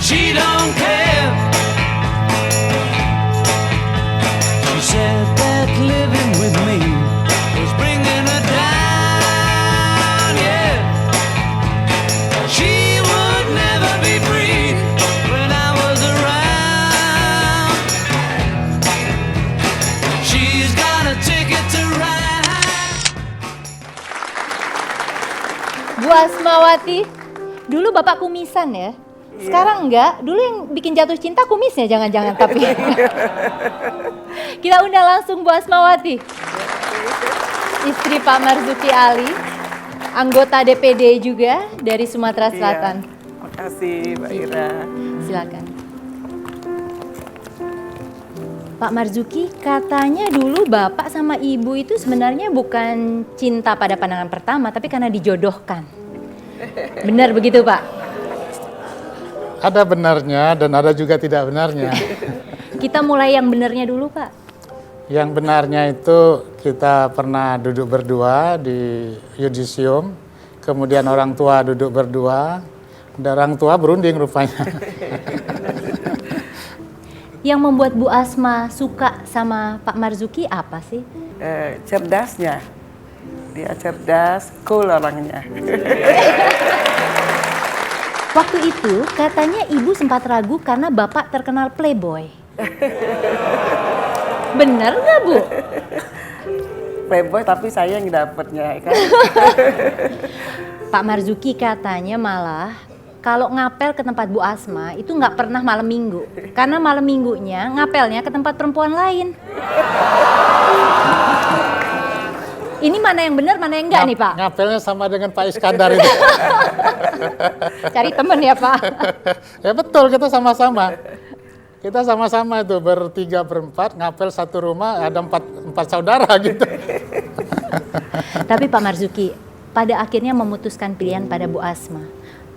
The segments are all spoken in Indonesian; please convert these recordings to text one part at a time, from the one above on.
She don't care. She said that living with me was bringing her down, yeah. She would never be free when I was around. She's got a ticket to ride. Bu Asmawati, dulu Bapak kumisan ya? Sekarang enggak, dulu yang bikin jatuh cinta kumisnya jangan-jangan tapi. Kita undang langsung Bu Asmawati. Istri Pak Marzuki Ali, anggota DPD juga dari Sumatera Selatan. Terima kasih Mbak Ira. Silakan. Pak Marzuki, katanya dulu Bapak sama Ibu itu sebenarnya bukan cinta pada pandangan pertama, tapi karena dijodohkan. Benar begitu Pak? Ada benarnya dan ada juga tidak benarnya. Kita mulai yang benarnya dulu Pak. Yang benarnya itu kita pernah duduk berdua di yudisium, kemudian orang tua duduk berdua, dan orang tua berunding rupanya. Yang membuat Bu Asma suka sama Pak Marzuki apa sih? Cerdasnya. Dia cerdas, cool orangnya. Waktu itu katanya Ibu sempat ragu karena Bapak terkenal playboy. Bener nggak Bu? Playboy tapi saya yang dapetnya kan. Pak Marzuki katanya malah kalau ngapel ke tempat Bu Asma itu nggak pernah malam minggu. Karena malam minggunya ngapelnya ke tempat perempuan lain. Ini mana yang benar, mana yang enggak nih Pak? Ngapelnya sama dengan Pak Iskandar itu. Cari temen ya Pak. Ya betul, kita sama-sama. Kita sama-sama itu bertiga berempat ngapel satu rumah, ada empat saudara gitu. Tapi Pak Marzuki, pada akhirnya memutuskan pilihan pada Bu Asma.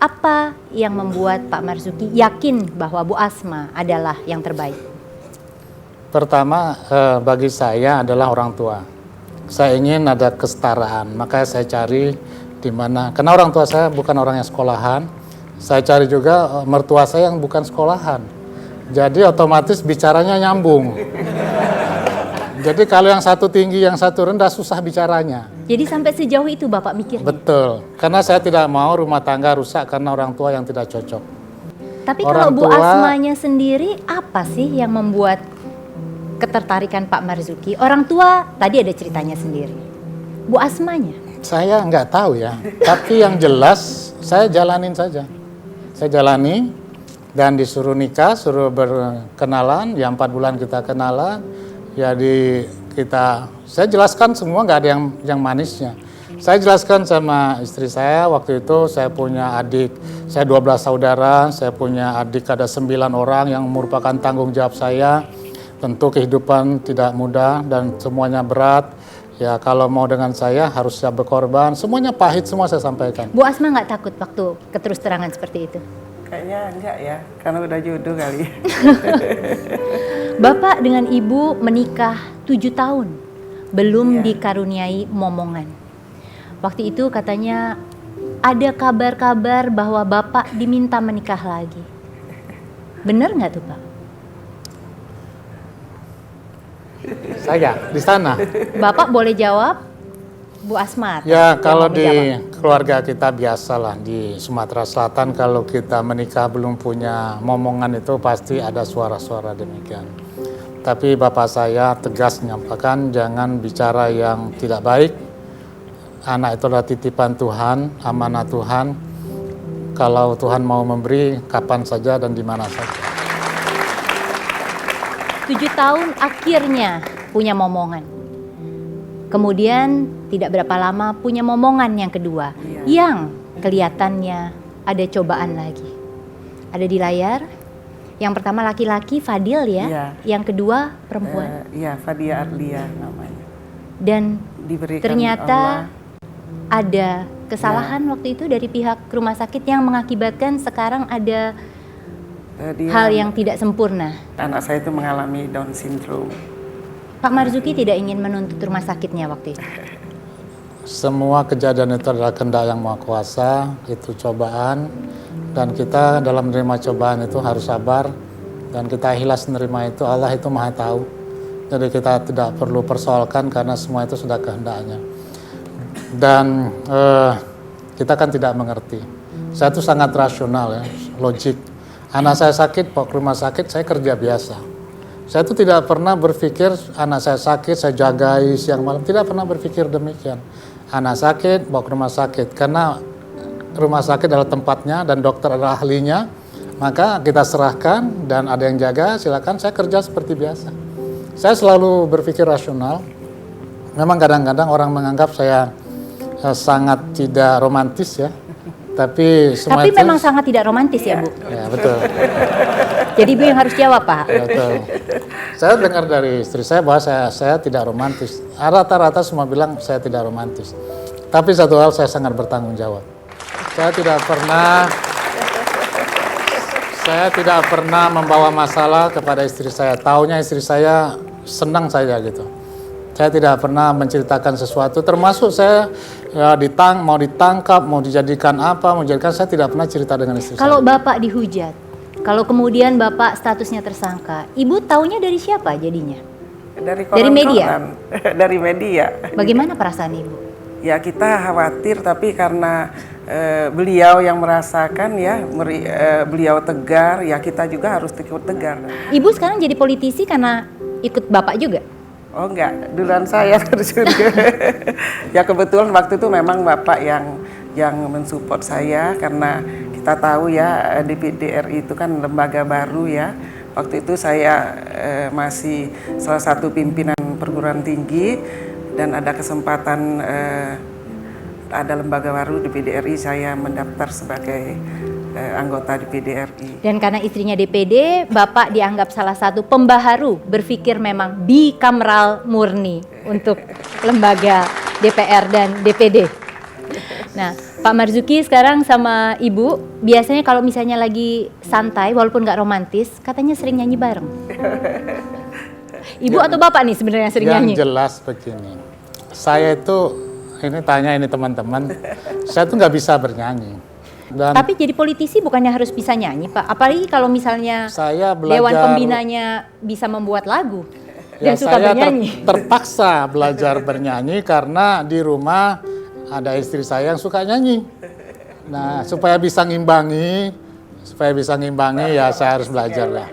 Apa yang membuat Pak Marzuki yakin bahwa Bu Asma adalah yang terbaik? Pertama, bagi saya adalah orang tua. Saya ingin ada kesetaraan, makanya saya cari di mana. Karena orang tua saya bukan orang yang sekolahan, saya cari juga mertua saya yang bukan sekolahan. Jadi otomatis bicaranya nyambung. Jadi kalau yang satu tinggi, yang satu rendah, susah bicaranya. Jadi sampai sejauh itu Bapak mikir? Betul, karena saya tidak mau rumah tangga rusak karena orang tua yang tidak cocok. Tapi kalau Bu Asmanya sendiri, apa sih yang membuat ketertarikan Pak Marzuki? Orang tua tadi ada ceritanya sendiri. Bu Asmanya? Saya nggak tahu ya, tapi yang jelas saya jalanin saja. Saya jalani dan disuruh nikah, suruh berkenalan, ya 4 bulan kita kenalan, ya saya jelaskan semua, nggak ada yang manisnya. Saya jelaskan sama istri saya, waktu itu saya punya adik, saya 12 saudara, saya punya adik ada 9 orang yang merupakan tanggung jawab saya. Tentu kehidupan tidak mudah dan semuanya berat. Ya kalau mau dengan saya harus siap berkorban. Semuanya pahit, semua saya sampaikan. Bu Asma nggak takut waktu keterus terangan seperti itu? Kayaknya enggak ya, karena udah jodoh kali. Bapak dengan Ibu menikah 7 tahun, belum dikaruniai momongan. Waktu itu katanya ada kabar-kabar bahwa Bapak diminta menikah lagi. Benar nggak tuh Pak? Saya di sana. Bapak boleh jawab, Bu Asma. Ya kalau di keluarga kita biasalah di Sumatera Selatan kalau kita menikah belum punya momongan itu pasti ada suara-suara demikian. Tapi bapak saya tegas menyampaikan jangan bicara yang tidak baik. Anak itu adalah titipan Tuhan, amanah Tuhan. Kalau Tuhan mau memberi kapan saja dan di mana saja. 7 tahun akhirnya punya momongan. Kemudian tidak berapa lama punya momongan yang kedua. Yang kelihatannya ada cobaan lagi. Ada di layar. Yang pertama laki-laki Fadil ya. Iya. Yang kedua perempuan. Iya, Fadia Arlia namanya. Dan Diberikan ternyata Allah. Ada kesalahan waktu itu dari pihak rumah sakit yang mengakibatkan sekarang ada hal yang tidak sempurna. Anak saya itu mengalami Down syndrome. Pak Marzuki tidak ingin menuntut rumah sakitnya waktu itu? semua kejadian itu adalah kehendak yang Maha Kuasa, itu cobaan, dan kita dalam menerima cobaan itu harus sabar, dan kita ikhlas menerima itu. Allah itu Maha tahu, jadi kita tidak perlu persoalkan karena semua itu sudah kehendaknya. Dan kita kan tidak mengerti. Saya itu sangat rasional ya, logik. Anak saya sakit, bawa ke rumah sakit, saya kerja biasa. Saya itu tidak pernah berpikir anak saya sakit, saya jagai siang malam, tidak pernah berpikir demikian. Anak sakit, bawa ke rumah sakit, karena rumah sakit adalah tempatnya dan dokter adalah ahlinya, maka kita serahkan dan ada yang jaga, silakan, saya kerja seperti biasa. Saya selalu berpikir rasional. Memang kadang-kadang orang menganggap saya sangat tidak romantis ya, tapi semua Tapi itu, memang sangat tidak romantis ya Bu. ya betul. Jadi Ibu yang harus jawab Pak. Betul. Saya dengar dari istri saya bahwa saya tidak romantis. Rata-rata semua bilang saya tidak romantis. Tapi satu hal saya sangat bertanggung jawab. Saya tidak pernah membawa masalah kepada istri saya. Taunya istri saya senang saja gitu. Saya tidak pernah menceritakan sesuatu, termasuk saya ya, mau ditangkap, mau dijadikan apa, saya tidak pernah cerita dengan istri Kalau saya. Bapak dihujat, kalau kemudian Bapak statusnya tersangka, Ibu taunya dari siapa jadinya? Dari media? Dari media. Bagaimana perasaan Ibu? Ya kita khawatir, tapi karena beliau yang merasakan ya, beliau tegar, ya kita juga harus ikut tegar. Ibu sekarang jadi politisi karena ikut Bapak juga? Oh enggak, duluan saya terjun. Ya kebetulan waktu itu memang Bapak yang mensupport saya, karena kita tahu ya DPD RI itu kan lembaga baru ya. Waktu itu saya masih salah satu pimpinan perguruan tinggi, dan ada kesempatan ada lembaga baru DPD RI, saya mendaftar sebagai anggota DPD RI. Dan karena istrinya DPD, Bapak dianggap salah satu pembaharu, berpikir memang bikameral murni untuk lembaga DPR dan DPD. Nah, Pak Marzuki sekarang sama Ibu, biasanya kalau misalnya lagi santai, walaupun nggak romantis, katanya sering nyanyi bareng. Ibu atau Bapak nih sebenarnya sering nyanyi? Yang jelas begini, saya itu, ini teman-teman, saya tuh nggak bisa bernyanyi. Dan Tapi jadi politisi bukannya harus bisa nyanyi Pak? Apalagi kalau misalnya saya belajar, Dewan Pembinanya bisa membuat lagu dan ya suka saya bernyanyi. terpaksa belajar bernyanyi karena di rumah ada istri saya yang suka nyanyi. Nah, supaya bisa ngimbangi ya saya harus belajar lah.